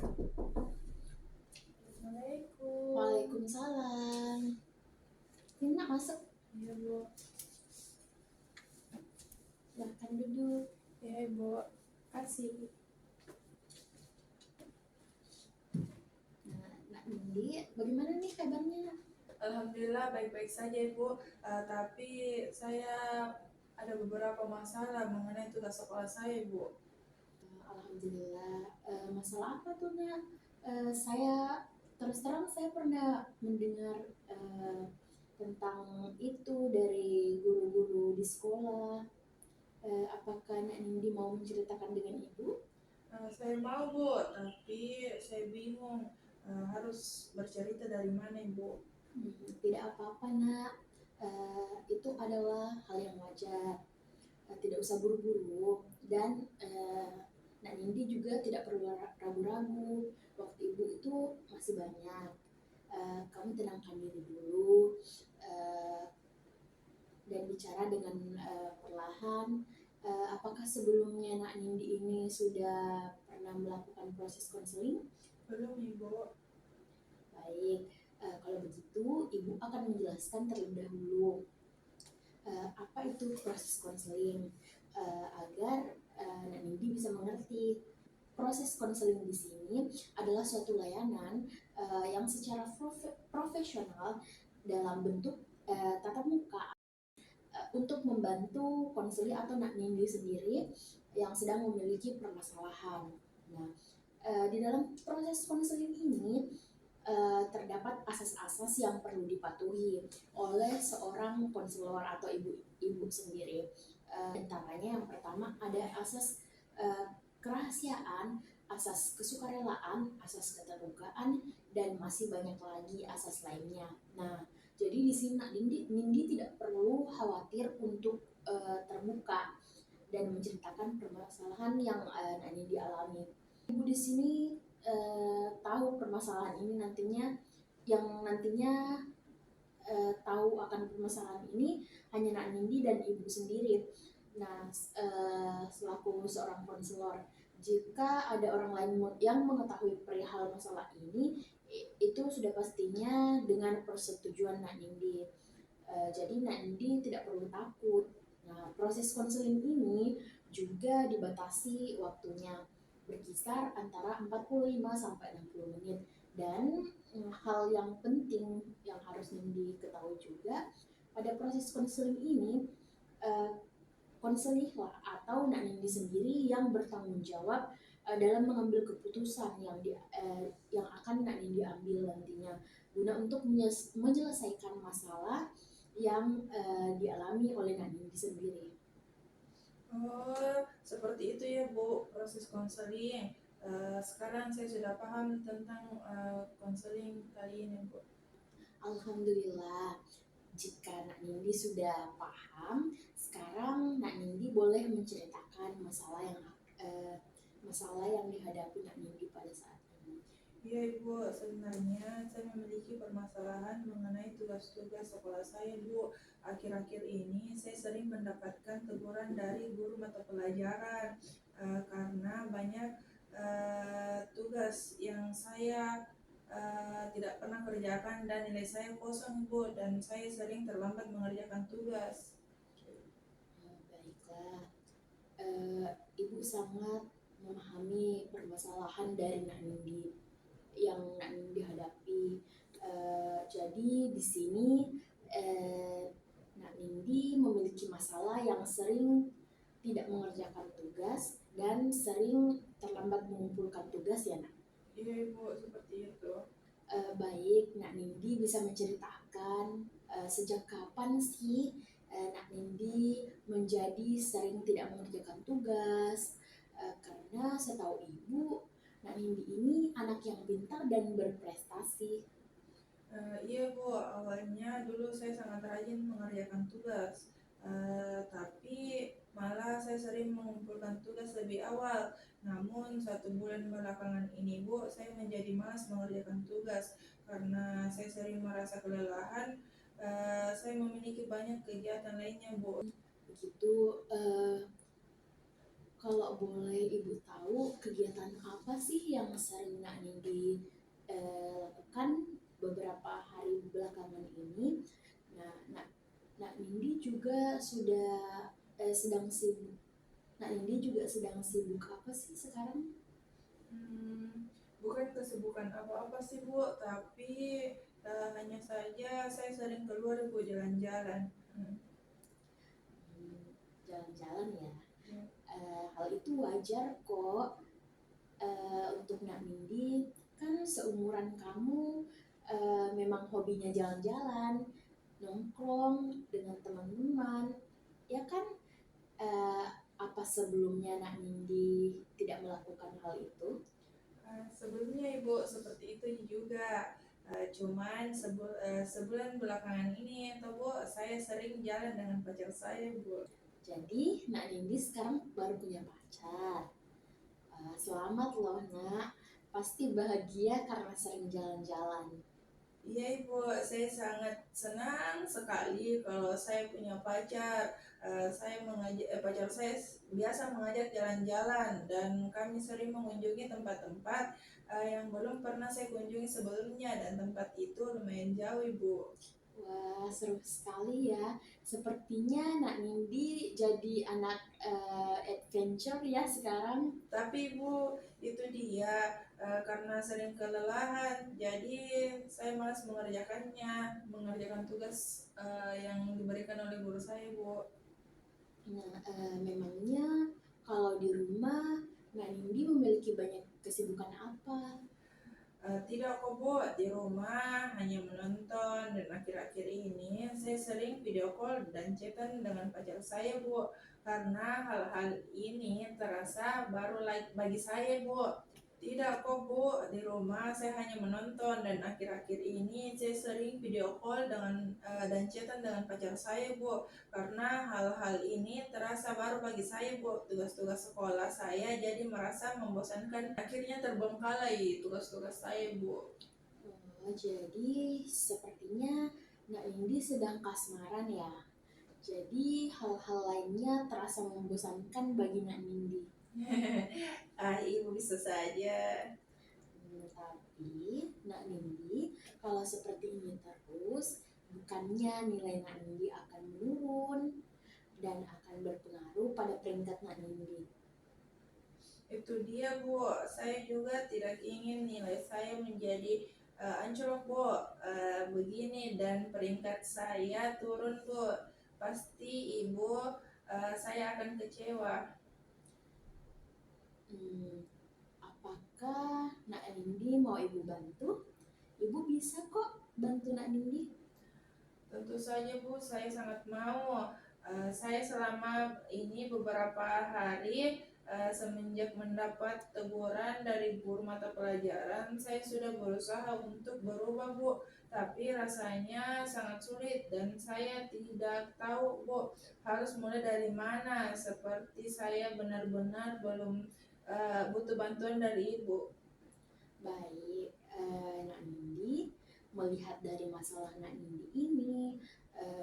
Assalamualaikum. Waalaikumsalam. Ini nak masuk, Iya, Bu. silahkan duduk. Ya, Ibu. Kasih. Nah, Nak Nindi, bagaimana nih kabarnya? Alhamdulillah baik-baik saja, Ibu. Tapi saya ada beberapa masalah mengenai tugas sekolah saya, Ibu. Alhamdulillah. Masalah apa tuh, Nak? Saya terus terang saya pernah mendengar tentang itu dari guru-guru di sekolah. Apakah Nak Nindi mau menceritakan dengan Ibu? Saya mau, Bu, tapi saya bingung harus bercerita dari mana, Ibu. Tidak apa-apa, Nak. Itu adalah hal yang wajar. Tidak usah buru-buru dan Nak Nindi juga tidak perlu ragu-ragu. Waktu Ibu itu masih banyak. Kamu tenangkan diri dulu dan bicara dengan perlahan. Apakah sebelumnya Nak Nindi ini sudah pernah melakukan proses konseling? Belum, Ibu. Baik, kalau begitu Ibu akan menjelaskan terlebih dahulu apa itu proses konseling agar Nak Nindi bisa mengerti. Proses konseling di sini adalah suatu layanan yang secara profesional dalam bentuk tatap muka untuk membantu konseli atau Nak Nindi sendiri yang sedang memiliki permasalahan. Nah, di dalam proses konseling ini terdapat asas-asas yang perlu dipatuhi oleh seorang konselor atau ibu sendiri. Antaranya yang pertama ada asas kerahasiaan, asas kesukarelaan, asas keterbukaan, dan masih banyak lagi asas lainnya. Nah, jadi di sini Nindi tidak perlu khawatir untuk terbuka dan menceritakan permasalahan yang Nindi alami. Ibu di sini tahu permasalahan ini nantinya tahu akan permasalahan ini hanya Nak Nindi dan Ibu sendiri. Nah, selaku seorang konselor, jika ada orang lain yang mengetahui perihal masalah ini, itu sudah pastinya dengan persetujuan Nak Nindi. Jadi Nak Nindi tidak perlu takut. Nah, proses konseling ini juga dibatasi waktunya, berkisar antara 45 sampai 60 menit. Dan hal yang penting yang harus diketahui juga, pada proses konseling ini konselor atau Nak Nindi sendiri yang bertanggung jawab dalam mengambil keputusan yang akan Nak Nindi ambil nantinya, guna untuk menyelesaikan masalah yang dialami oleh Nak Nindi sendiri. Oh, seperti itu ya, Bu, proses konseling. Sekarang saya sudah paham tentang konseling kali ini, Bu. Alhamdulillah, jika Nak Nindi sudah paham, sekarang Nak Nindi boleh menceritakan masalah yang dihadapi Nak Nindi pada saat ini. Iya, Ibu, sebenarnya saya memiliki permasalahan mengenai tugas-tugas sekolah saya, Bu. Akhir-akhir ini saya sering mendapatkan teguran dari guru mata pelajaran karena banyak tugas yang saya tidak pernah kerjakan dan nilai saya kosong, Bu, dan saya sering terlambat mengerjakan tugas. Baiklah, Ibu sangat memahami permasalahan dari Nak Nindi yang Nak Nindi hadapi. Jadi di sini Nak Nindi memiliki masalah yang sering tidak mengerjakan tugas dan sering terlambat mengumpulkan tugas ya, Nak? Iya, Ibu, seperti itu. Baik, Nak Nindi bisa menceritakan sejak kapan sih Nak Nindi menjadi sering tidak mengerjakan tugas? Karena setahu Ibu, Nak Nindi ini anak yang pintar dan berprestasi. Iya, Bu, awalnya dulu saya sangat rajin mengerjakan tugas, tapi malah saya sering mengumpulkan tugas lebih awal. Namun 1 bulan belakangan ini, Bu, saya menjadi malas mengerjakan tugas karena saya sering merasa kelelahan. Saya memiliki banyak kegiatan lainnya, Bu. Begitu, Kalau boleh Ibu tahu, kegiatan apa sih yang sering Nak Nindi lakukan beberapa hari belakangan ini? Nah, Nak Nindi juga sudah sedang sibuk. Nak Nindi juga sedang sibuk apa sih sekarang? Bukan kesibukan apa-apa sih Bu, tapi hanya saja saya sering keluar Bu jalan-jalan. Jalan-jalan ya. Ya. Hal itu wajar kok. Untuk Nak Nindi, kan seumuran kamu memang hobinya jalan-jalan, nongkrong dengan teman-teman, ya kan? Eh, apa sebelumnya Nak Nindi tidak melakukan hal itu? Sebelumnya Ibu seperti itu juga. Cuman sebulan belakangan ini tuh Bu, saya sering jalan dengan pacar saya Bu. Jadi Nak Nindi sekarang baru punya pacar. Selamat loh Nak, pasti bahagia karena sering jalan-jalan. Iya Ibu, saya sangat senang sekali kalau saya punya pacar. Pacar saya biasa mengajak jalan-jalan dan kami sering mengunjungi tempat-tempat yang belum pernah saya kunjungi sebelumnya dan tempat itu lumayan jauh Ibu. Wah, seru sekali ya. Sepertinya Nak Nindi jadi anak adventure ya sekarang. Tapi Ibu, itu dia karena sering kelelahan, jadi saya malas mengerjakan tugas yang diberikan oleh guru saya Bu. Nah, memangnya kalau di rumah Nak Nindi memiliki banyak kesibukan apa? Tidak kok Bu, di rumah hanya menonton dan akhir-akhir ini saya sering video call dan chatan dengan pacar saya Bu, karena hal-hal ini terasa baru bagi saya Bu. Tidak kok Bu, di rumah saya hanya menonton dan akhir-akhir ini saya sering video call dan chatan dengan pacar saya Bu, karena hal-hal ini terasa baru bagi saya Bu. Tugas-tugas sekolah saya jadi merasa membosankan, akhirnya terbengkalai tugas-tugas saya Bu. Jadi sepertinya Nak Nindi sedang kasmaran ya. Jadi hal-hal lainnya terasa membosankan bagi Nak Nindi. Ibu bisa saja. Tapi Nak Nindi, kalau seperti ini terus, bukannya nilai Nak Nindi akan menurun dan akan berpengaruh pada peringkat Nak Nindi. Itu dia Bu, saya juga tidak ingin nilai saya menjadi anjlok Bu, begini dan peringkat saya turun Bu. Pasti Ibu saya akan kecewa. Apakah Nak Nindi mau Ibu bantu? Ibu bisa kok bantu Nak Nindi. Tentu saja Bu, saya sangat mau. Saya selama ini beberapa hari semenjak mendapat teguran dari guru mata pelajaran, saya sudah berusaha untuk berubah Bu, tapi rasanya sangat sulit dan saya tidak tahu Bu harus mulai dari mana. Seperti saya benar-benar belum butuh bantuan dari Ibu. Baik, Nak Nindi, melihat dari masalah Nak Nindi ini,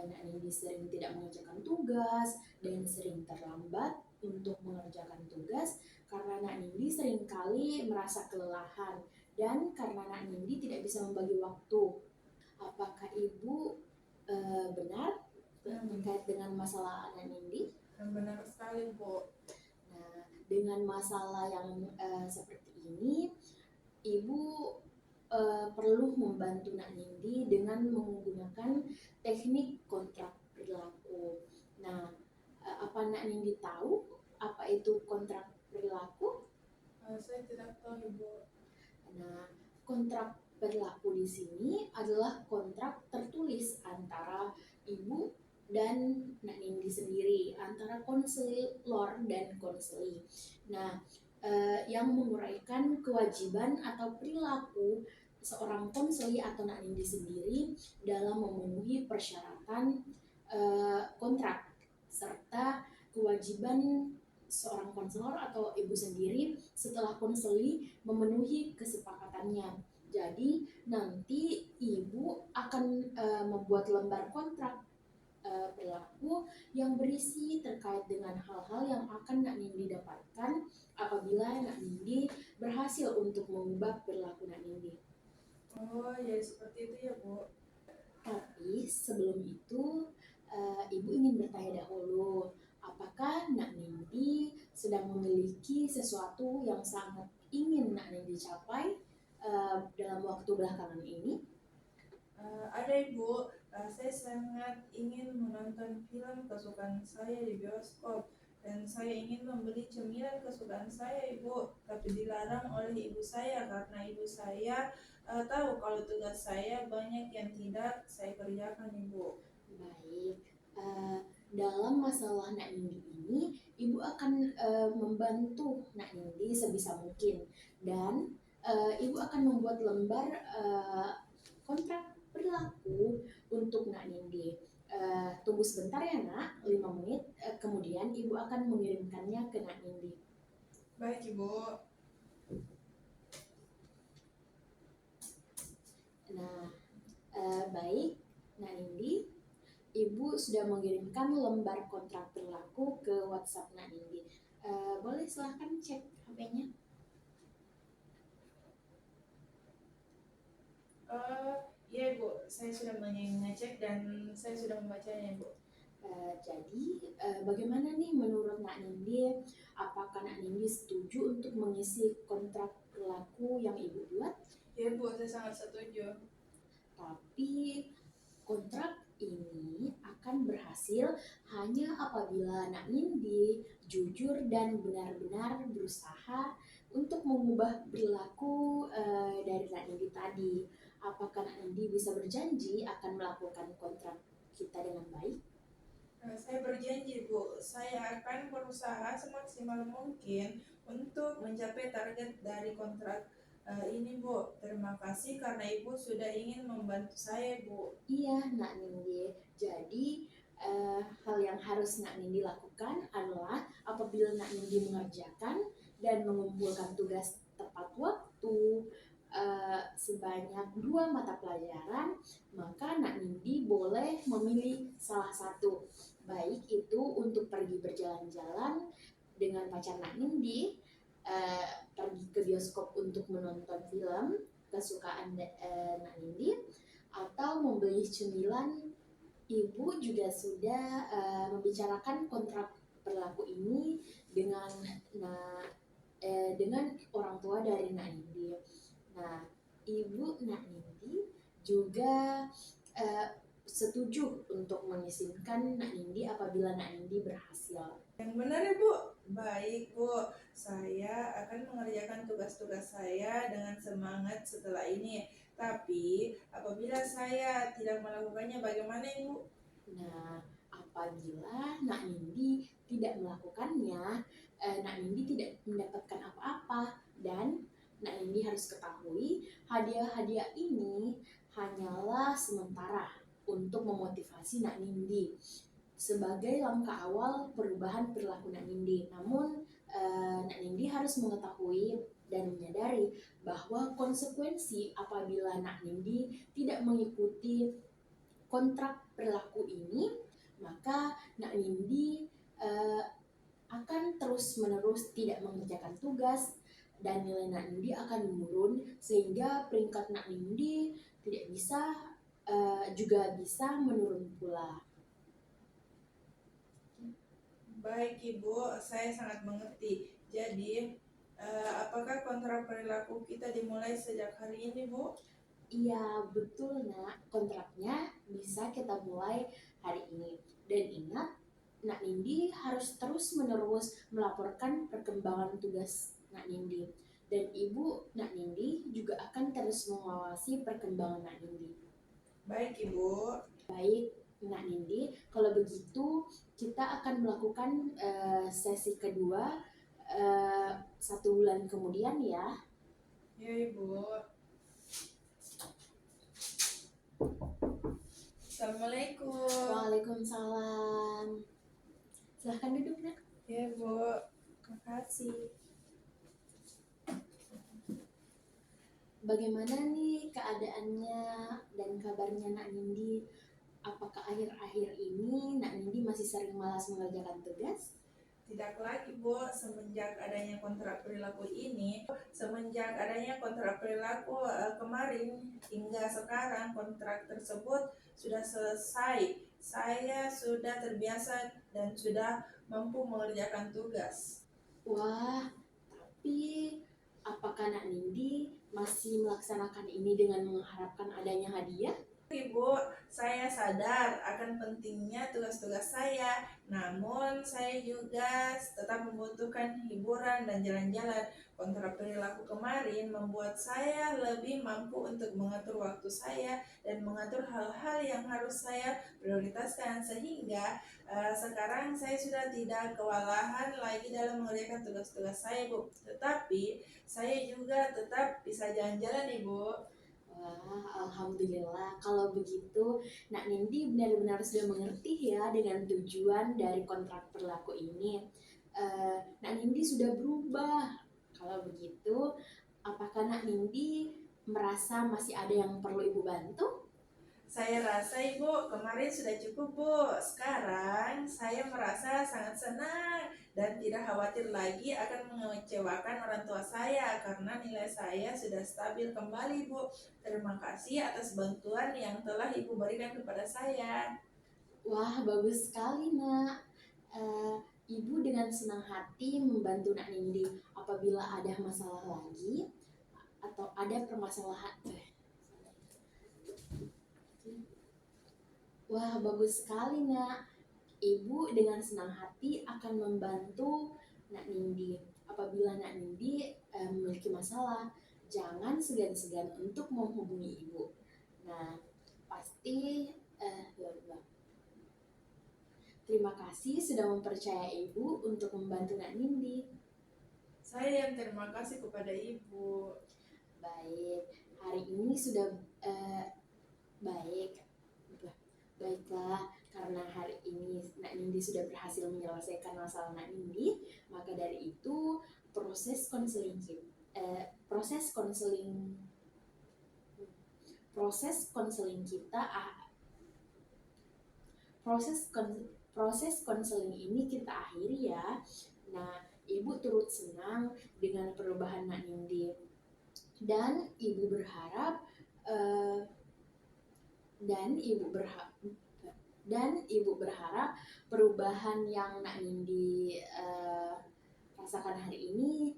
Nak Nindi sering tidak mengerjakan tugas dan sering terlambat untuk mengerjakan tugas karena Nak Nindi seringkali merasa kelelahan dan karena Nak Nindi tidak bisa membagi waktu. Apakah Ibu benar terkait dengan masalah Nak Nindi? Benar sekali Bu. Nah, dengan masalah yang seperti ini, Ibu perlu membantu Nak Nindi dengan menggunakan teknik kontrak perilaku. Nah, apa Nak Nindi tahu apa itu kontrak perilaku? Saya tidak tahu Ibu. Nah, kontrak perilaku di sini adalah kontrak tertulis antara Ibu dan Nak Nindi sendiri, antara konselor dan konseli. Nah, yang menguraikan kewajiban atau perilaku seorang konseli atau Nak Nindi sendiri dalam memenuhi persyaratan kontrak serta kewajiban seorang konselor atau ibu sendiri setelah konseli memenuhi kesepakatannya. Jadi nanti ibu akan membuat lembar kontrak perilaku yang berisi terkait dengan hal-hal yang akan Nak Nindi dapatkan apabila Nak Nindi berhasil untuk mengubah perilaku Nak Nindi. Oh, ya seperti itu ya, Bu. Tapi sebelum itu, Ibu ingin bertanya dahulu, apakah Nak Nindi sedang memiliki sesuatu yang sangat ingin Nak Nindi capai dalam waktu belakangan ini? Ada Ibu, saya sangat ingin menonton film kesukaan saya di bioskop dan saya ingin membeli cemilan kesukaan saya Ibu, tapi dilarang oleh ibu saya karena ibu saya tahu kalau tugas saya banyak yang tidak saya kerjakan Ibu. Baik, dalam masalah Nak Nindi ini, Ibu akan membantu Nak Nindi sebisa mungkin dan Ibu akan membuat lembar kontrak perilaku untuk Nak Nindi. Tunggu sebentar ya Nak, 5 menit, kemudian Ibu akan mengirimkannya ke Nak Nindi. Baik Ibu. Nah, baik Nak Nindi, Ibu sudah mengirimkan lembar kontrak perilaku ke WhatsApp Nak Nindi. Boleh silahkan cek HP-nya. Ya Ibu, saya sudah mengecek dan saya sudah membacanya Ibu. Jadi bagaimana nih menurut Nak Nindi? Apakah Nak Nindi setuju untuk mengisi kontrak perilaku yang Ibu buat? Ya Bu, saya sangat setuju. Tapi kontrak ini akan berhasil hanya apabila Nak Nindi jujur dan benar-benar berusaha untuk mengubah perilaku dari Nak Nindi tadi. Apakah Nak Nindi bisa berjanji akan melakukan kontrak kita dengan baik? Saya berjanji Bu, saya akan berusaha semaksimal mungkin untuk mencapai target dari kontrak ini Bu. Terima kasih karena Ibu sudah ingin membantu saya Bu. Iya, Nak Nindi. Jadi hal yang harus Nak Nindi lakukan adalah apabila Nak Nindi mengerjakan dan mengumpulkan tugas tepat waktu sebanyak 2 mata pelajaran, maka Nak Nindi boleh memilih salah satu. Baik itu untuk pergi berjalan-jalan dengan pacar Nak Nindi, pergi ke bioskop untuk menonton film kesukaan Nak Nindi, atau membeli cemilan. Ibu juga sudah membicarakan kontrak perilaku ini dengan dengan orang tua dari Nak Nindi. Nah, Ibu Nak Nindi juga setuju untuk mengizinkan Nak Nindi apabila Nak Nindi berhasil. Yang benar ya Bu? Baik Bu, saya akan mengerjakan tugas-tugas saya dengan semangat setelah ini. Tapi apabila saya tidak melakukannya bagaimana Ibu? Nah, apabila Nak Nindi tidak melakukannya, Nak Nindi tidak mendapatkan apa-apa dan Nak Nindi harus ketahui hadiah-hadiah ini hanyalah sementara untuk memotivasi Nak Nindi sebagai langkah awal perubahan perilaku Nak Nindi. Namun Nak Nindi harus mengetahui dan menyadari bahwa konsekuensi apabila Nak Nindi tidak mengikuti kontrak perilaku ini, maka Nak Nindi akan terus-menerus tidak mengerjakan tugas dan nilai Nak Nindi akan menurun sehingga peringkat Nak Nindi tidak bisa juga bisa menurun pula. Baik Ibu, saya sangat mengerti. Jadi, apakah kontrak perilaku kita dimulai sejak hari ini Bu? Iya, betul Nak. Kontraknya bisa kita mulai hari ini. Dan ingat, Nak Nindi harus terus-menerus melaporkan perkembangan tugas Nak Nindi. Dan Ibu Nak Nindi juga akan terus mengawasi perkembangan Nak Nindi. Baik Ibu. Baik Nak Nindi, kalau begitu kita akan melakukan sesi kedua 1 bulan kemudian ya. Ya Ibu. Assalamualaikum. Waalaikumsalam. Silahkan duduk Nak. Ya Bu, terima kasih. Bagaimana nih keadaannya dan kabarnya Nak Nindi? apakah akhir-akhir ini Nak Nindi masih sering malas mengerjakan tugas? Tidak lagi, Bu. Semenjak adanya kontrak perilaku kemarin hingga sekarang kontrak tersebut sudah selesai. Saya sudah terbiasa dan sudah mampu mengerjakan tugas. Wah, tapi apakah Nak Nindi masih melaksanakan ini dengan mengharapkan adanya hadiah? Ibu, saya sadar akan pentingnya tugas-tugas saya, namun saya juga tetap membutuhkan hiburan dan jalan-jalan. Kontrak perilaku kemarin membuat saya lebih mampu untuk mengatur waktu saya dan mengatur hal-hal yang harus saya prioritaskan, sehingga sekarang saya sudah tidak kewalahan lagi dalam mengerjakan tugas-tugas saya, Bu. Tetapi saya juga tetap bisa jalan-jalan, Ibu. Wah, alhamdulillah. Kalau begitu, Nak Nindi benar-benar sudah mengerti ya dengan tujuan dari kontrak perilaku ini. Nak Nindi sudah berubah. Kalau begitu, apakah Nak Nindi merasa masih ada yang perlu Ibu bantu? Saya rasa Ibu kemarin sudah cukup, Bu. Sekarang saya merasa sangat senang dan tidak khawatir lagi akan mengecewakan orang tua saya karena nilai saya sudah stabil kembali, Bu. Terima kasih atas bantuan yang telah Ibu berikan kepada saya. Wah, bagus sekali, Nak. Ibu dengan senang hati membantu Nak Nindi apabila ada masalah lagi atau ada permasalahan. Wah, bagus sekali, Nak. Ibu dengan senang hati akan membantu Nak Nindi. Apabila Nak Nindi memiliki masalah, jangan segan-segan untuk menghubungi Ibu. Nah, pasti terima kasih sudah mempercayai Ibu untuk membantu Nak Nindi. Saya yang terima kasih kepada Ibu. Baik, hari ini sudah baik. Baiklah, karena hari ini Nak Nindi sudah berhasil menyelesaikan masalah Nak Nindi, maka dari itu proses konseling ini kita akhiri ya. Nah, Ibu turut senang dengan perubahan Nak Nindi dan Ibu berharap perubahan yang Nak Nindi rasakan hari ini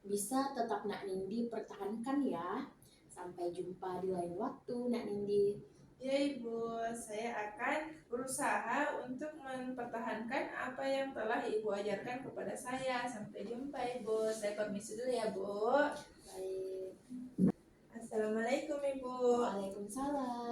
bisa tetap Nak Nindi pertahankan ya. Sampai jumpa di lain waktu, Nak Nindi. Ya Ibu, saya akan berusaha untuk mempertahankan apa yang telah Ibu ajarkan kepada saya. Sampai jumpa Ibu, saya permisi dulu ya Bu. Baik. Assalamualaikum Ibu. Waalaikumsalam.